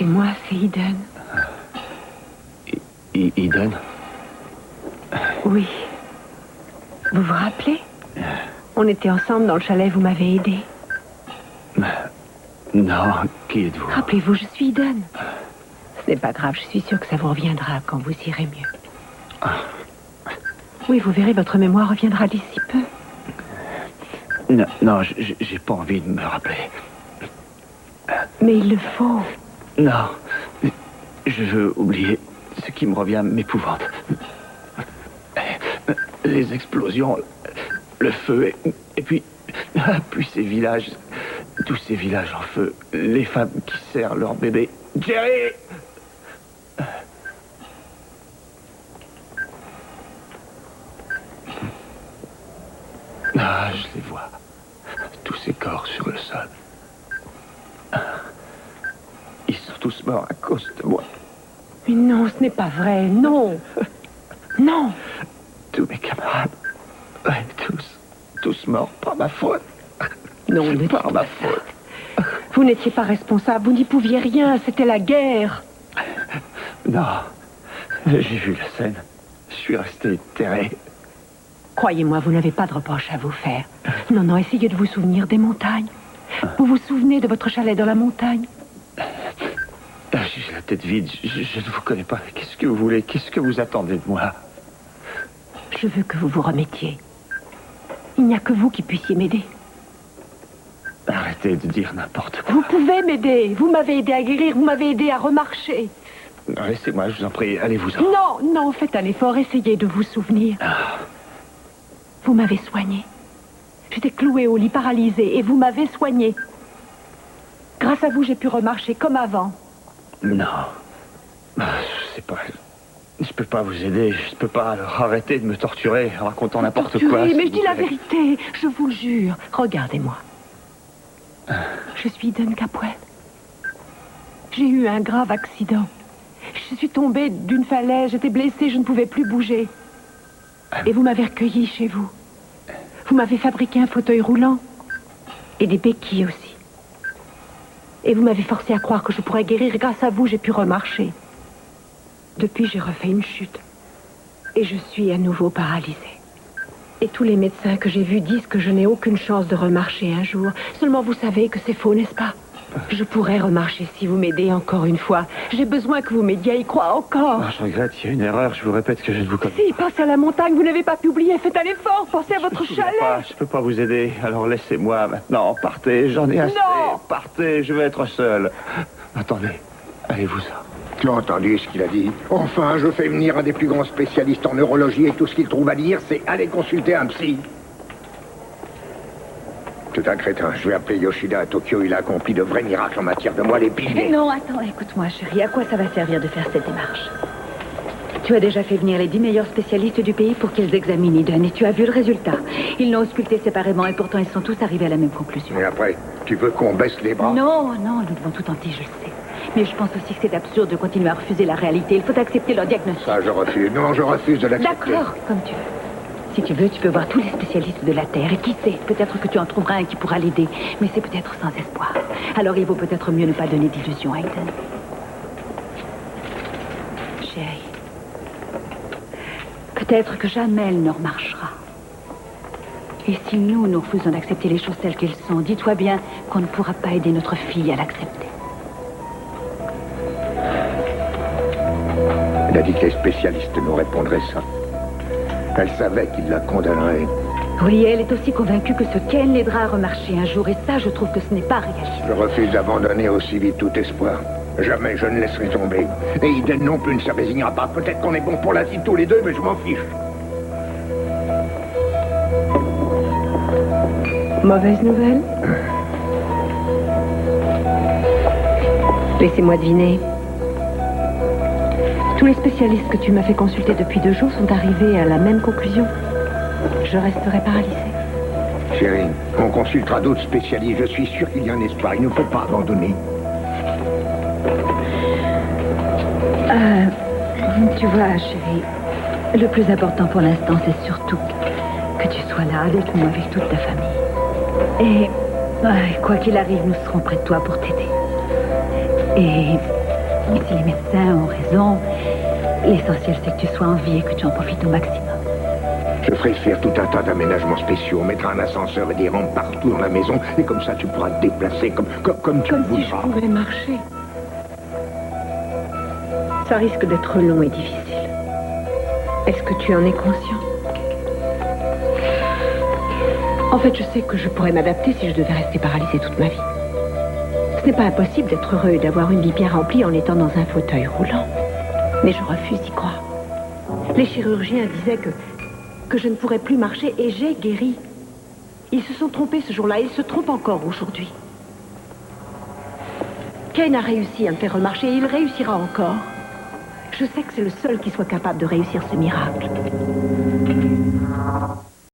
C'est moi, c'est Eden. Eden? Oui. Vous vous rappelez? On était ensemble dans le chalet, vous m'avez aidé. Non, qui êtes-vous? Rappelez-vous, je suis Eden. Ce n'est pas grave, je suis sûre que ça vous reviendra quand vous irez mieux. Oui, vous verrez, votre mémoire reviendra d'ici peu. Non, j'ai pas envie de me rappeler. Mais il le faut. Non, je veux oublier. Ce qui me revient m'épouvante. Les explosions, le feu, et puis ces villages, tous ces villages en feu, les femmes qui serrent leur bébé. Jerry! Ah, je les vois. Tous ces corps sur le sol. Ils sont tous morts à cause de moi. Mais non, ce n'est pas vrai, non. Non. Tous mes camarades. Ouais, tous morts par ma faute. Non, ne par dites ma pas ça. faute. Vous n'étiez pas responsable, vous n'y pouviez rien, c'était la guerre. Non, j'ai vu la scène. Je suis resté terré. Croyez-moi, vous n'avez pas de reproche à vous faire. Non, essayez de vous souvenir des montagnes. Vous vous souvenez de votre chalet dans la montagne? J'ai la tête vide, je ne vous connais pas. Qu'est-ce que vous voulez? Qu'est-ce que vous attendez de moi? Je veux que vous vous remettiez. Il n'y a que vous qui puissiez m'aider. Arrêtez de dire n'importe quoi. Vous pouvez m'aider. Vous m'avez aidé à guérir, vous m'avez aidé à remarcher. Laissez-moi, je vous en prie, allez-vous-en. Non, faites un effort, essayez de vous souvenir. Vous m'avez soigné. J'étais clouée au lit, paralysée, et vous m'avez soigné. Grâce à vous, j'ai pu remarcher comme avant. Non. Je sais pas. Je peux pas vous aider. Je peux pas. Alors arrêtez de me torturer en racontant n'importe quoi. Mais je dis la vérité. Je vous le jure. Regardez-moi. Je suis Eden Capwell. J'ai eu un grave accident. Je suis tombée d'une falaise. J'étais blessée. Je ne pouvais plus bouger. Et vous m'avez recueilli chez vous. Vous m'avez fabriqué un fauteuil roulant. Et des béquilles aussi. Et vous m'avez forcé à croire que je pourrais guérir. Et grâce à vous, j'ai pu remarcher. Depuis, j'ai refait une chute. Et je suis à nouveau paralysée. Et tous les médecins que j'ai vus disent que je n'ai aucune chance de remarcher un jour. Seulement, vous savez que c'est faux, n'est-ce pas? Je pourrais remarcher si vous m'aidez encore une fois. J'ai besoin que vous m'aidiez à y croire encore. Je regrette, il y a une erreur. Je vous répète que je ne vous connais pas. Si, pensez à la montagne, vous n'avez pas pu oublier. Faites un effort, pensez à votre chalet. Je peux pas vous aider. Alors laissez-moi maintenant. Partez, j'en ai assez. Non. Partez, je veux être seul. Attendez, allez-vous-en. Tu as entendu ce qu'il a dit? Enfin, je fais venir un des plus grands spécialistes en neurologie et tout ce qu'il trouve à dire, c'est aller consulter un psy. Tout un crétin. Je vais appeler Yoshida à Tokyo. Il a accompli de vrais miracles en matière de moelle épinière. Non, attends, écoute-moi, chérie. À quoi ça va servir de faire cette démarche? Tu as déjà fait venir les 10 meilleurs spécialistes du pays pour qu'ils examinent Eden et tu as vu le résultat. Ils l'ont ausculté séparément et pourtant ils sont tous arrivés à la même conclusion. Et après, tu veux qu'on baisse les bras? Non, nous devons tout tenter, je le sais. Mais je pense aussi que c'est absurde de continuer à refuser la réalité. Il faut accepter leur diagnostic. Ça, je refuse. Non, je refuse de l'accepter. D'accord, comme tu veux. Si tu veux, tu peux voir tous les spécialistes de la Terre. Et qui sait, peut-être que tu en trouveras un qui pourra l'aider. Mais c'est peut-être sans espoir. Alors il vaut peut-être mieux ne pas donner d'illusions à Eden. Chérie, peut-être que jamais elle ne remarchera. Et si nous refusons d'accepter les choses telles qu'elles sont, dis-toi bien qu'on ne pourra pas aider notre fille à l'accepter. Elle a dit que les spécialistes nous répondraient ça. Elle savait qu'il la condamnerait. Oui, elle est aussi convaincue que ce Ken l'aidera à remarcher un jour. Et ça, je trouve que ce n'est pas réaliste. Je refuse d'abandonner aussi vite tout espoir. Jamais je ne laisserai tomber. Et Eden non plus ne se résignera pas. Peut-être qu'on est bon pour la vie tous les deux, mais je m'en fiche. Mauvaise nouvelle? Laissez-moi deviner. Tous les spécialistes que tu m'as fait consulter depuis 2 jours sont arrivés à la même conclusion. Je resterai paralysée. Chérie, on consultera d'autres spécialistes. Je suis sûr qu'il y a un espoir. Il ne faut pas abandonner. Tu vois, chérie, le plus important pour l'instant, c'est surtout que tu sois là avec nous, avec toute ta famille. Et quoi qu'il arrive, nous serons près de toi pour t'aider. Et Mais si les médecins ont raison, l'essentiel c'est que tu sois en vie et que tu en profites au maximum. Je ferai faire tout un tas d'aménagements spéciaux. On mettra un ascenseur et des rampes partout dans la maison. Et comme ça, tu pourras te déplacer comme tu Comme voudras. si je pouvais marcher. Ça risque d'être long et difficile. Est-ce que tu en es conscient? En fait, je sais que je pourrais m'adapter si je devais rester paralysée toute ma vie. Ce n'est pas impossible d'être heureux et d'avoir une vie bien remplie en étant dans un fauteuil roulant. Mais je refuse d'y croire. Les chirurgiens disaient que je ne pourrais plus marcher et j'ai guéri. Ils se sont trompés ce jour-là et ils se trompent encore aujourd'hui. Kane a réussi à me faire remarcher et il réussira encore. Je sais que c'est le seul qui soit capable de réussir ce miracle.